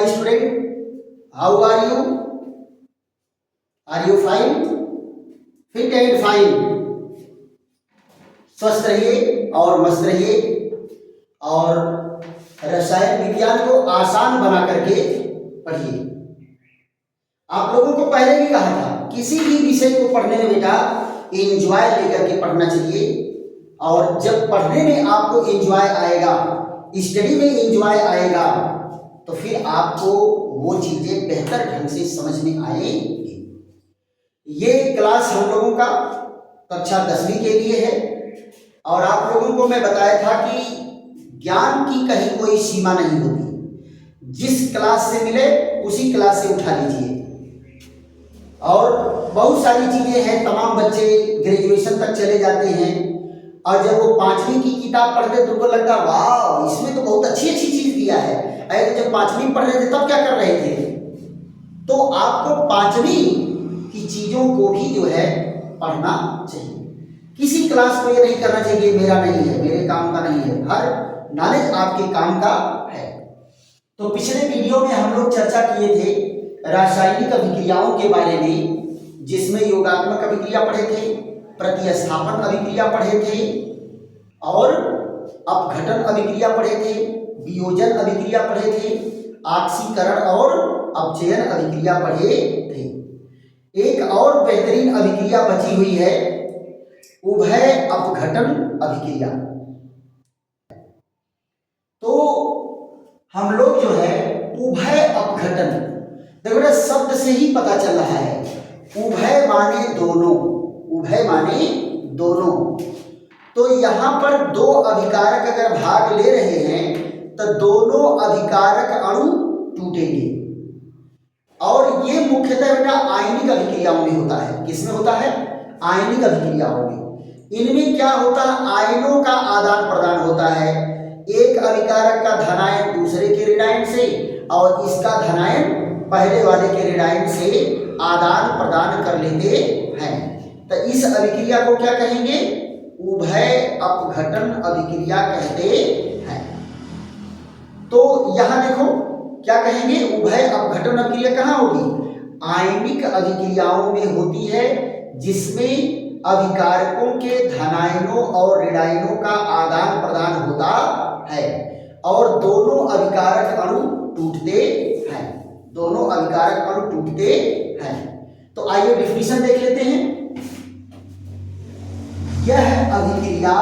My student, how are you? Are you fine? Fit and fine. स्वस्थ रहिए और मस्त रहिए और रसायन विज्ञान को आसान बना करके पढ़िए। आप लोगों को पहले भी कहा था किसी भी विषय को पढ़ने में बेटा एंजॉय लेकर के पढ़ना चाहिए, और जब पढ़ने में आपको एंजॉय आएगा, स्टडी में एंजॉय आएगा, तो फिर आपको वो चीजें बेहतर ढंग से समझ में आएंगी। ये क्लास हम लोगों का कक्षा 10वीं के लिए है, और आप लोगों को मैं बताया था कि ज्ञान की कहीं कोई सीमा नहीं होती। जिस क्लास से मिले उसी क्लास से उठा लीजिए। और बहुत सारी चीजें हैं, तमाम बच्चे ग्रेजुएशन तक चले जाते हैं, और जब वो 5वीं की किताब पढ़ते तो उनको लगता वाह इसमें तो बहुत अच्छी अच्छी चीज दिया है। अरे तो जब 5वीं पढ़ रहे थे तब क्या कर रहे थे? तो आपको 5वीं की चीजों को भी जो है पढ़ना चाहिए। किसी क्लास को ये नहीं करना चाहिए मेरा नहीं है, मेरे काम का नहीं है। हर नॉलेज आपके काम का है। तो पिछले वीडियो में हम लोग चर्चा किए थे रासायनिक अभिक्रियाओं के बारे में, जिसमें योगात्मक अभिक्रिया पढ़े थे, प्रतिस्थापन अभिक्रिया पढ़े थे, और अपघटन अभिक्रिया पढ़े थे, वियोजन अभिक्रिया पढ़े थे, ऑक्सीकरण और अपचयन अभिक्रिया पढ़े थे। एक और बेहतरीन अभिक्रिया बची हुई है, उभय अपघटन अभिक्रिया। तो हम लोग जो है उभय अपघटन, देखो बेटा शब्द से ही पता चल रहा है, उभय माने दोनों, उभय माने दोनों। तो यहां पर दो अभिकारक अगर भाग ले रहे हैं तो दोनों अभिकारक अणु टूटेंगे, और ये मुख्यतः बेटा आयनिक अभिक्रियाओं में होता है। किसमें होता है? आयनिक अभिक्रियाओं में। इनमें क्या होता है? आयनों का आदान प्रदान होता है। एक अभिकारक का धनायन दूसरे के ऋणायन से, और इसका धनायन पहले वाले के ऋणायन से आदान प्रदान कर लेते हैं। तो इस अभिक्रिया को क्या कहेंगे? उभय अपघटन अभिक्रिया कहते हैं। तो यहां देखो क्या कहेंगे, उभय अपघटन अभिक्रिया कहां होगी? आयनिक अभिक्रियाओं में होती है, जिसमें अभिकारकों के धनायनों और ऋणायनों का आदान प्रदान होता है, और दोनों अभिकारक अणु टूटते हैं, दोनों अभिकारक अणु टूटते हैं। तो आइए डिफिनीशन देख लेते हैं। यह अभिक्रिया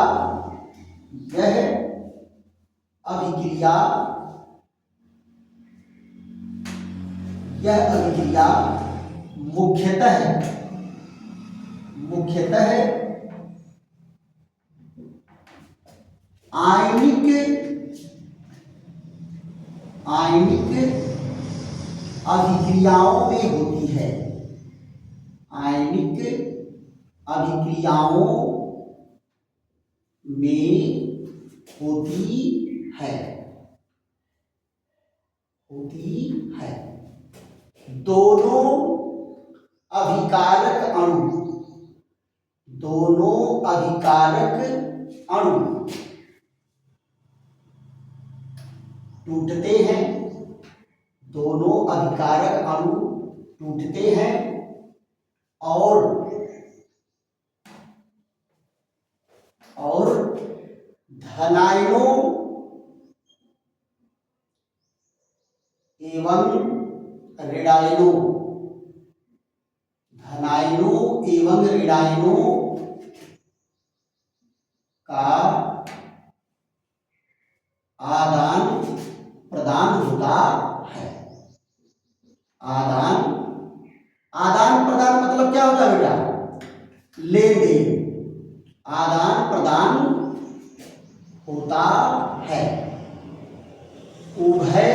मुख्यतः आयनिक अभिक्रियाओं में होती है। आयनिक अभिक्रियाओं में होती है। दोनों अभिकारक अणु टूटते हैं, दोनों अभिकारक अणु टूटते हैं, और धनायनों एवं ऋणायनों का आदान प्रदान होता है। आदान प्रदान मतलब क्या होता है बेटा? लेन देन, आदान प्रदान होता है। उभय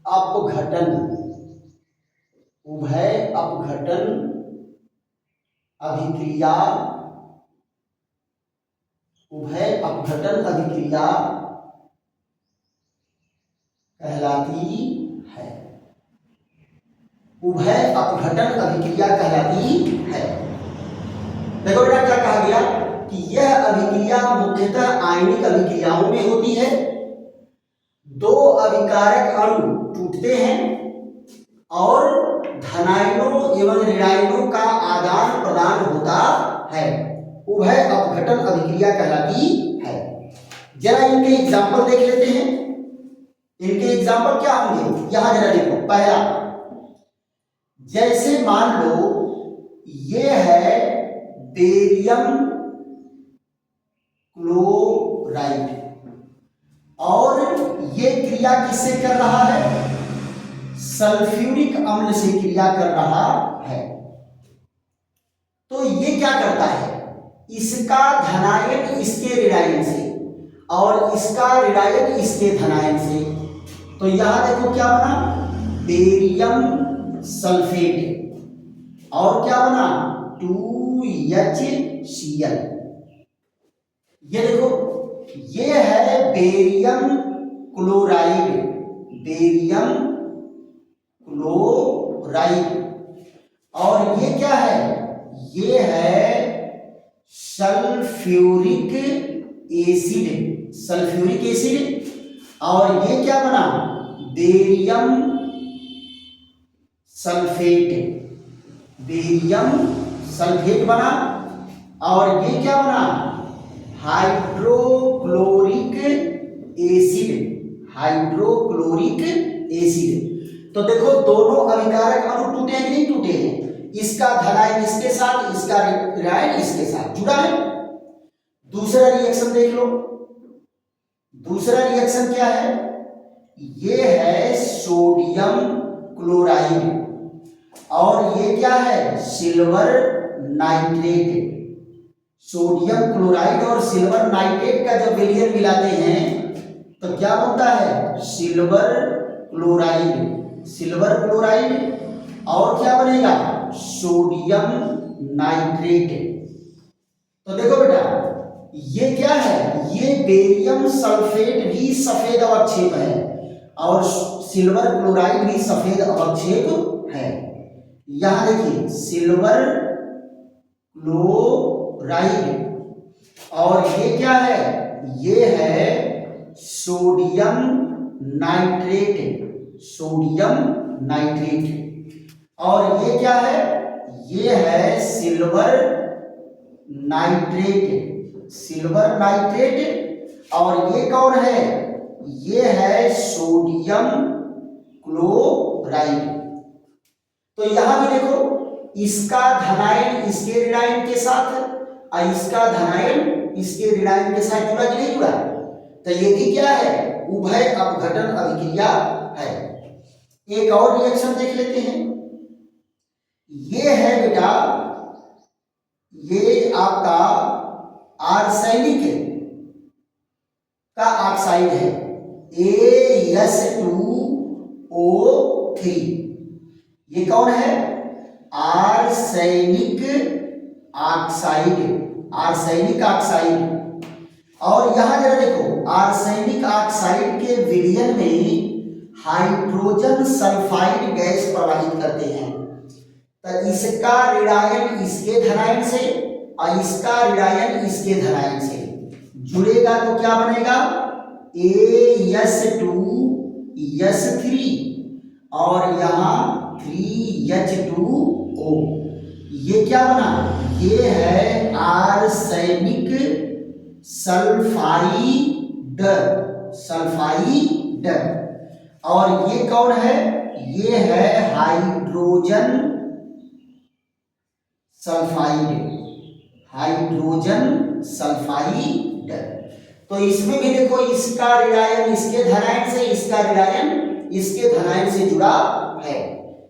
अपघटन अभिक्रिया कहलाती है। उभय अपघटन अभिक्रिया कहलाती है। देखो बेटा क्या कहा गया कि यह अभिक्रिया मुख्यतः आयनिक अभिक्रियाओं में होती है। दो अभिकारक अणु टूटते हैं और धनायनों एवं ऋणायनों का आदान प्रदान होता है, उभय अपघटन अभिक्रिया कहलाती है। जरा इनके एग्जाम्पल देख लेते हैं। इनके एग्जाम्पल क्या होंगे, यहां जरा देखो। पहला, जैसे मान लो ये है बेरियम क्लोराइड और ये क्रिया किससे कर रहा है, सल्फ्यूरिक अम्ल से क्रिया कर रहा है। तो ये क्या करता है, इसका धनायन इसके ऋणायन से और इसका ऋणायन इसके धनायन से। तो यहां देखो क्या बना, बेरियम सल्फेट और क्या बना 2HCl। ये देखो, ये है बेरियम क्लोराइड, बेरियम क्लोराइड। और ये क्या है, ये है सल्फ्यूरिक एसिड, सल्फ्यूरिक एसिड। और ये क्या बना, बेरियम सल्फेट, बेरियम सल्फेट बना। और ये क्या बना, हाइड्रोक्लोरिक एसिड, हाइड्रोक्लोरिक एसिड। तो देखो दोनों अभिकारक अणु टूटे हैं कि नहीं टूटे हैं, इसका धनायन इसके साथ, इसका ऋणायन इसके साथ जुड़ा है। दूसरा रिएक्शन देख लो, दूसरा रिएक्शन क्या है, ये है सोडियम क्लोराइड और ये क्या है, सिल्वर नाइट्रेट। सोडियम क्लोराइड और सिल्वर नाइट्रेट का जब विलयन मिलाते हैं तो क्या बनता है, सिल्वर क्लोराइड, सिल्वर क्लोराइड। और क्या बनेगा, सोडियम नाइट्रेट। तो देखो बेटा, ये क्या है, ये बेरियम सल्फेट भी सफेद अवक्षेप है और सिल्वर क्लोराइड भी सफेद अवक्षेप है। यहां देखिए सिल्वर क्लोराइड और ये क्या है, ये है सोडियम नाइट्रेट, सोडियम नाइट्रेट। और ये क्या है, ये है सिल्वर नाइट्रेट, सिल्वर नाइट्रेट। और ये कौन है, ये है सोडियम क्लोराइड। तो यहां भी देखो, इसका धनायन इसके ऋणायन के साथ और इसका धनायन इसके ऋणायन के साथ जुड़ा कि नहीं जुड़ा। तो ये भी क्या है, उभय अपघटन अभिक्रिया है। एक और रिएक्शन देख लेते हैं। ये है बेटा, ये आपका आर्सेनिक का ऑक्साइड है AS2O3। ये कौन है, आर्सेनिक ऑक्साइड, आर्सेनिक ऑक्साइड। और यहां जरा देखो, आर्सेनिक ऑक्साइड के विलयन में हाइड्रोजन सल्फाइड गैस प्रवाहित करते हैं। तो इसका ऋणायन इसके धनायन से और इसका ऋणायन इसके धनायन से जुड़ेगा तो क्या बनेगा, AS2S3 और यहां 3H2O। ये क्या बना, ये है आर्सेनिक सल्फाइड, सल्फाइड। और ये कौन है, ये है हाइड्रोजन सल्फाइड, हाइड्रोजन सल्फाइड। तो इसमें भी देखो, इसका ऋणायन इसके धनायन से, इसका ऋणायन इसके धनायन से जुड़ा है।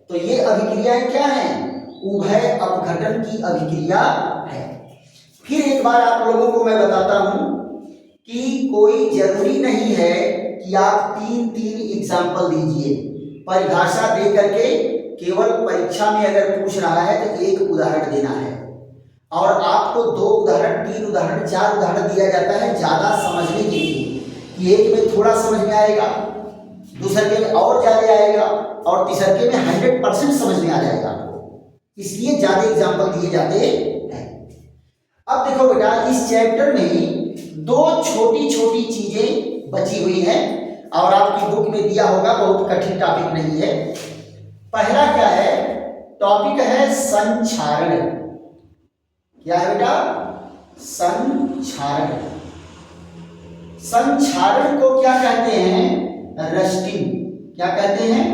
तो ये अभिक्रियाएं क्या हैं, उभय अपघटन की अभिक्रिया है। फिर एक बार आप लोगों को मैं बताता हूं कि कोई जरूरी नहीं है कि आप 3 एग्जाम्पल दीजिए। परिभाषा दे करके केवल परीक्षा में अगर पूछ रहा है तो एक उदाहरण देना है और आपको 2 उदाहरण, 3 उदाहरण, 4 उदाहरण दिया जाता है ज्यादा समझने के लिए कि एक में थोड़ा समझ में आएगा, दूसरे में और ज्यादा आएगा और तीसरे में 100% समझ में आ जाएगा आपको, इसलिए ज्यादा एग्जाम्पल दिए जाते हैं। अब देखो बेटा, इस चैप्टर में 2 छोटी छोटी चीजें बची हुई हैं और आपकी बुक में दिया होगा, बहुत कठिन टॉपिक नहीं है। पहला क्या है, टॉपिक है संक्षारण। क्या है बेटा? संक्षारण। संक्षारण को क्या कहते हैं? रस्टिंग। क्या कहते हैं?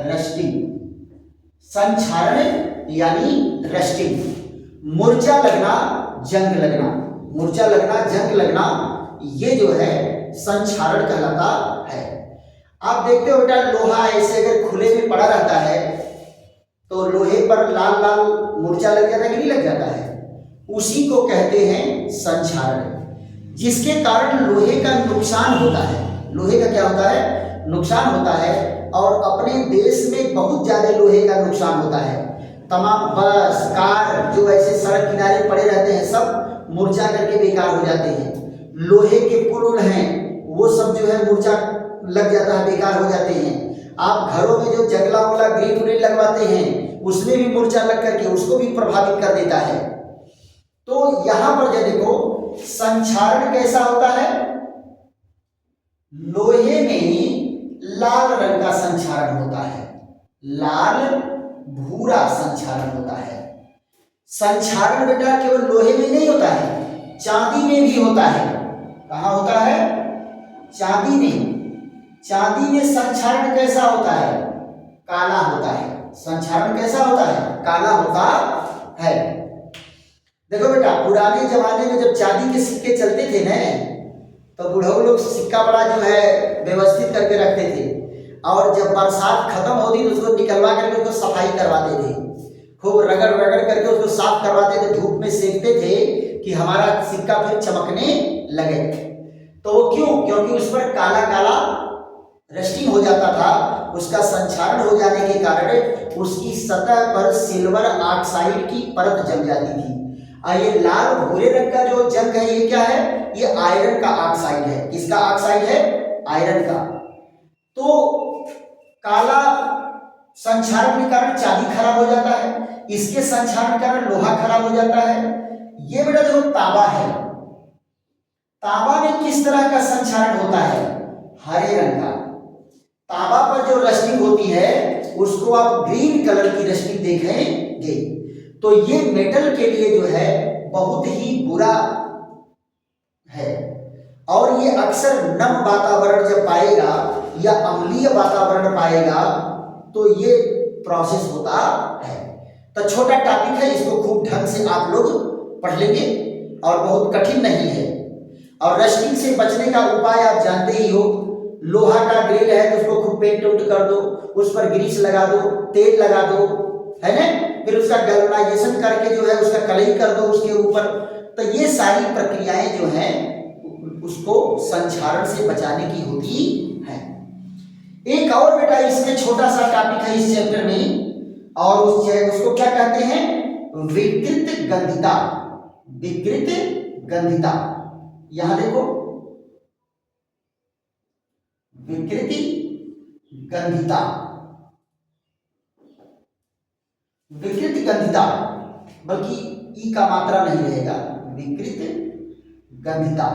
रस्टिंग। संक्षारण यानी रस्टिंग। मुरझा लगना, जंग लगना, मुरझा लगना, जंग लगना, ये जो है संक्षारण कहलाता है। आप देखते हो बेटा, लोहा ऐसे अगर खुले में पड़ा रहता है तो लोहे पर लाल लाल मुरझा लग जाता है कि नहीं लग जाता है? उसी को कहते हैं संक्षारण, जिसके कारण लोहे का नुकसान होता है। लोहे का क्या होता है? नुकसान होता है। और अपने देश में बहुत ज्यादा लोहे का नुकसान होता है। तमाम बस, कार जो ऐसे सड़क किनारे पड़े रहते हैं, सब मुरझा करके बेकार हो जाते हैं। लोहे के पुल हैं, वो सब जो है मुरझा लग जाता है, बेकार हो जाते हैं। आप घरों में जो जंगला वाला ग्रिल व्रिल लगवाते हैं, उसमें भी मुरझा लग करके उसको भी प्रभावित कर देता है। तो यहां पर जो देखो, संक्षारण कैसा होता है? लोहे में लाल रंग का संक्षारण होता है, लाल भूरा संक्षारण होता है। संक्षारण बेटा केवल लोहे में नहीं होता है, चांदी में भी होता है। कहाँ होता है? चांदी में। चांदी में संक्षारण कैसा होता है? काला होता है। संक्षारण कैसा होता है? काला होता है। देखो बेटा, पुराने जमाने में जब चांदी के सिक्के चलते थे ना, तो बुढ़ऊ लोग सिक्का बड़ा जो है व्यवस्थित करके रखते थे, और जब बरसात खत्म होती तो उसको निकलवा करके उसको सफाई करवाते थे, खूब रगड़ रगड़ करके उसको साफ करवाते थे, धूप में सेकते थे कि हमारा सिक्का फिर चमकने लगे। तो वो क्यों? क्योंकि उस पर काला काला रस्टिंग हो जाता था। उसका संक्षारण हो जाने के कारण उसकी सतह पर सिल्वर ऑक्साइड की परत जम जाती थी। और ये लाल भूरे रंग का जो जंग है, ये क्या है? ये आयरन का ऑक्साइड है। किसका ऑक्साइड है? आयरन का। तो काला संक्षारण के कारण चांदी खराब हो जाता है, इसके संक्षारण के कारण लोहा खराब हो जाता है। ये बेटा जो तांबा है, तांबा में किस तरह का संक्षारण होता है? हरे रंग का। तांबा पर जो रस्टिंग होती है उसको आप ग्रीन कलर की रस्टिंग देखेंगे। तो ये मेटल के लिए जो है बहुत ही बुरा है। और ये अक्सर नम वातावरण जब पाएगा या अम्लीय वातावरण पाएगा तो ये प्रोसेस होता है। तो छोटा टॉपिक है, इसको खूब ढंग से आप लोग पढ़ लेंगे और बहुत कठिन नहीं है। और रस्टिंग से बचने का उपाय आप जानते ही हो। लोहा का ग्रिल है तो उसको खूब पेंट उंट कर दो, उस पर ग्रीस लगा दो, तेल लगा दो, है ना? फिर उसका गैल्वेनाइजेशन करके जो है उसका कलई कर दो उसके ऊपर। तो ये सारी प्रक्रियाएं जो हैं उसको संक्षारण से बचाने की होती है। एक और बेटा इसमें छोटा सा टॉपिक है इस चैप्टर में, और उसको क्या कहते हैं? विकृत गंधिता। विकृत गंधिता। यहां देखो, विकृति गंधिता। विकृत गंधिता, बल्कि ई का मात्रा नहीं रहेगा, विकृत गंधिता।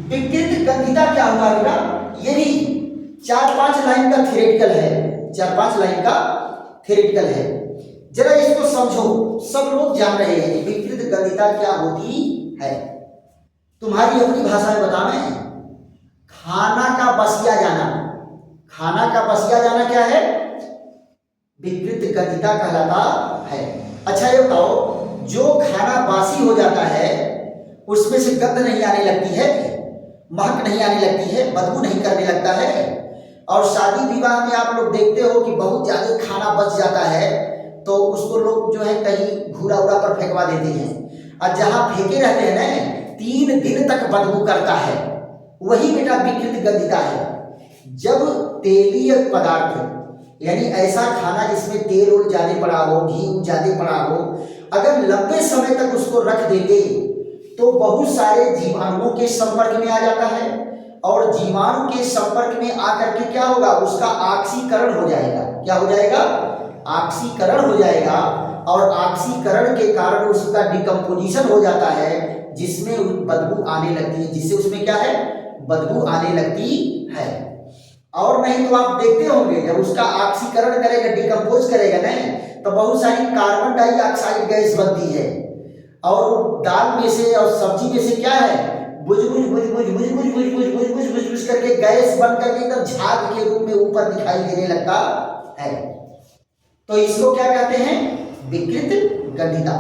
विकृत गंधिता क्या होगा बेटा? ये भी 4-5 लाइन का थ्योरेटिकल है, 4-5 लाइन का थ्योरेटिकल है। जरा इसको समझो, सब लोग जान रहे हैं विकृत गंधिता क्या होती है। तुम्हारी अपनी भाषा में बताना है। खाना का बसिया जाना। खाना का बसिया जाना क्या है? विकृत गंधिता कहलाता है। अच्छा ये बताओ, जो खाना बासी हो जाता है उसमें से गंध नहीं आने लगती है, महक नहीं आने लगती है, बदबू नहीं करने लगता है। और शादी विवाह में आप लोग देखते हो कि बहुत ज्यादा खाना बच जाता है तो उसको लोग जो है कहीं घूरा उड़ा पर फेंकवा देते हैं, और जहां फेंके रहते हैं ना 3 दिन तक बदबू करता है, वही बेटा विकृत गंधिता है। जब तेलीय पदार्थ यानी ऐसा खाना जिसमें तेल और ज्यादा पड़ा हो, घी ज्यादा पड़ा हो, अगर लंबे समय तक उसको रख देंगे तो बहुत सारे जीवाणुओं के संपर्क में आ जाता है, और जीवाणु के संपर्क में आकर के क्या होगा? उसका ऑक्सीकरण हो जाएगा। क्या हो जाएगा? ऑक्सीकरण हो जाएगा। और ऑक्सीकरण के कारण उसका डिकम्पोजिशन हो जाता है, जिसमें बदबू आने लगती है, जिससे उसमें क्या है? बदबू आने लगती है। और नहीं तो आप देखते होंगे जब उसका ऑक्सीकरण करेगा, डिकम्पोज करेगा ना, तो बहुत सारी कार्बन डाइऑक्साइड गैस बनती है। और दाल में से और सब्जी में से क्या है, बुझ बुझ बुझ बुझ बुझ बुझ बुझ बुझ बुझ बुझ बुझ बुझ करके गैस बन करके एकदम झाग के रूप में ऊपर दिखाई देने लगता है। तो इसको क्या कहते हैं, विकृत गंधिता।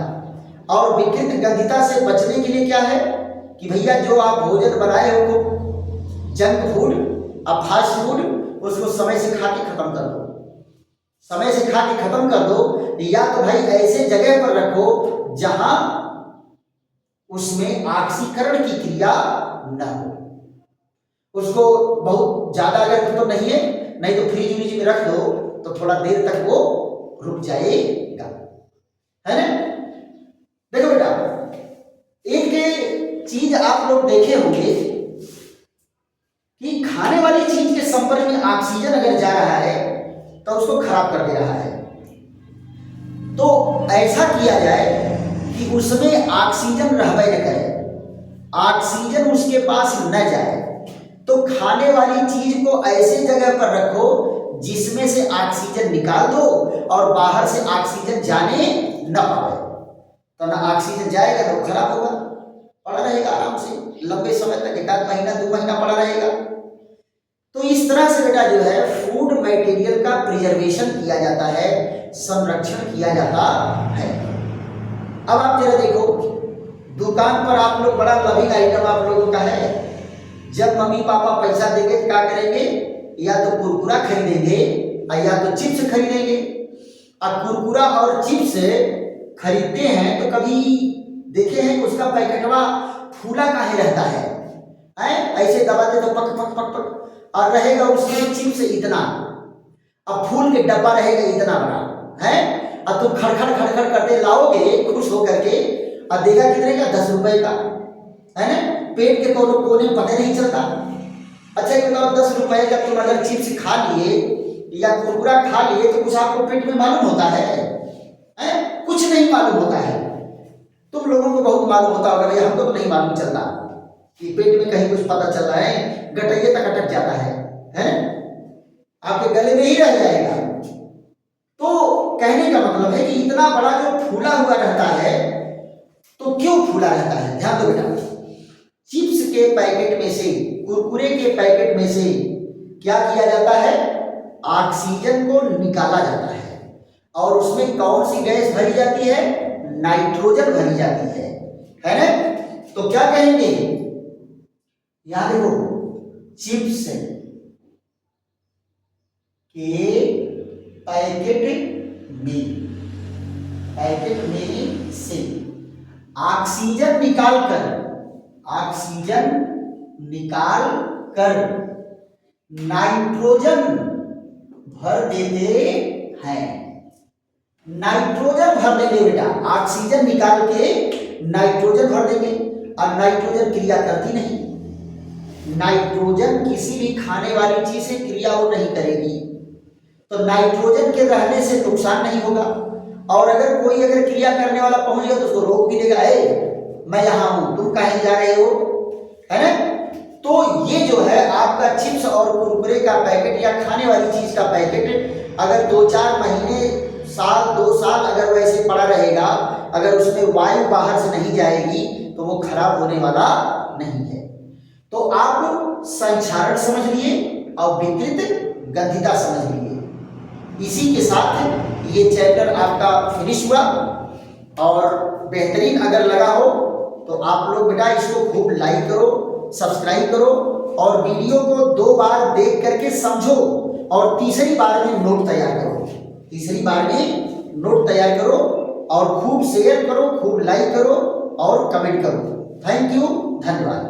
और विकृत गंधिता से बचने के लिए क्या है कि भैया जो आप भोजन बनाए हो, जंक फूड, अब फास्ट फूड, उसको समय से खा के खत्म कर दो। समय से खा के खत्म कर दो, या तो भाई ऐसे जगह पर रखो जहां उसमें ऑक्सीकरण की क्रिया न हो। उसको बहुत ज्यादा अगर तो नहीं है, नहीं तो फ्रिज व्रिज में रख दो तो थोड़ा देर तक वो रुक जाएगा, है ना। देखो बेटा, एक चीज आप लोग देखे होंगे कि खाने वाली चीज के संपर्क में ऑक्सीजन अगर जा रहा है तो उसको खराब कर दे रहा है। तो ऐसा किया जाए कि उसमें ऑक्सीजन रहबे न करे, ऑक्सीजन उसके पास न जाए। तो खाने वाली चीज को ऐसे जगह पर रखो जिसमें से ऑक्सीजन निकाल दो और बाहर से ऑक्सीजन जाने न पाए। तो ना ऑक्सीजन जाएगा तो खराब होगा, पड़ा रहेगा आराम से लंबे समय तक, 1 महीना 2 महीना पड़ा रहेगा। तो इस तरह से बेटा जो है फूड मटेरियल का प्रिजर्वेशन किया जाता है, संरक्षण किया जाता है। अब आप जरा देखो, दुकान पर आप लोग, बड़ा लविंग आइटम आप लोगों का है, जब मम्मी पापा पैसा देंगे तो क्या करेंगे, या तो कुरकुरा खरीदेंगे या तो चिप्स खरीदेंगे। अब कुरकुरा और चिप्स खरीदते हैं तो कभी देखे हैं कि उसका पैकेटवा फूला काहे रहता है, ऐसे दबाते तो पक पक पक पक, और रहेगा उसमें चिप्स इतना, अब फूल के डब्बा रहेगा इतना बड़ा है, और तुम खड़खड़ खड़खड़ करते लाओगे खुश होकर के, और देगा कितने का, 10 रुपए का, है ना। पेट के कोने में पता नहीं चलता। अच्छा ये बताओ, 10 रुपए का तुम अगर चिप्स खा लिए या कुरकुरा खा लिए तो कुछ आपको पेट में मालूम होता है? कुछ नहीं मालूम होता है। तुम लोगों को बहुत मालूम होता होगा, भैया हमको तो नहीं मालूम चलता कि पेट में कहीं कुछ पता चल रहा है, गटैये तक अटक जाता है, आपके गले में ही रह जाएगा। तो कहने का मतलब है कि इतना बड़ा जो फूला हुआ रहता है, तो क्यों फूला रहता है, ध्यान दो बेटा। चिप्स के पैकेट में से, कुरकुरे के पैकेट में से क्या किया जाता है, ऑक्सीजन को निकाला जाता है, और उसमें कौन सी गैस भरी जाती है, नाइट्रोजन भरी जाती है ना। तो क्या कहेंगे, याद देखो, चिप्स के पैकेट में से ऑक्सीजन निकाल कर नाइट्रोजन भर देते हैं। नाइट्रोजन भर देंगे बेटा, ऑक्सीजन निकाल के नाइट्रोजन भर देंगे। और नाइट्रोजन क्रिया करती नहीं, नाइट्रोजन किसी भी खाने वाली चीज से क्रिया वो नहीं करेगी, तो नाइट्रोजन के रहने से नुकसान नहीं होगा। और अगर कोई क्रिया करने वाला पहुंच गया तो उसको रोक भी देगा, मैं यहां हूं, तुम कहीं जा रहे हो, है ना। तो ये जो है आपका चिप्स और कुरकुरे का पैकेट या खाने वाली चीज का पैकेट अगर 2-4 महीने, साल 2 साल अगर वैसे पड़ा रहेगा, अगर उसमें वायु बाहर से नहीं जाएगी तो वो खराब होने वाला नहीं है। तो आप संक्षारण समझ लिए और विकृत गंधिता समझ लिए। इसी के साथ ये चैप्टर आपका फिनिश हुआ। और बेहतरीन अगर लगा हो तो आप लोग बेटा इसको खूब लाइक करो, सब्सक्राइब करो, और वीडियो को 2 बार देख करके समझो, और तीसरी बार में नोट तैयार करो, और खूब शेयर करो, खूब लाइक करो और कमेंट करो। थैंक यू, धन्यवाद।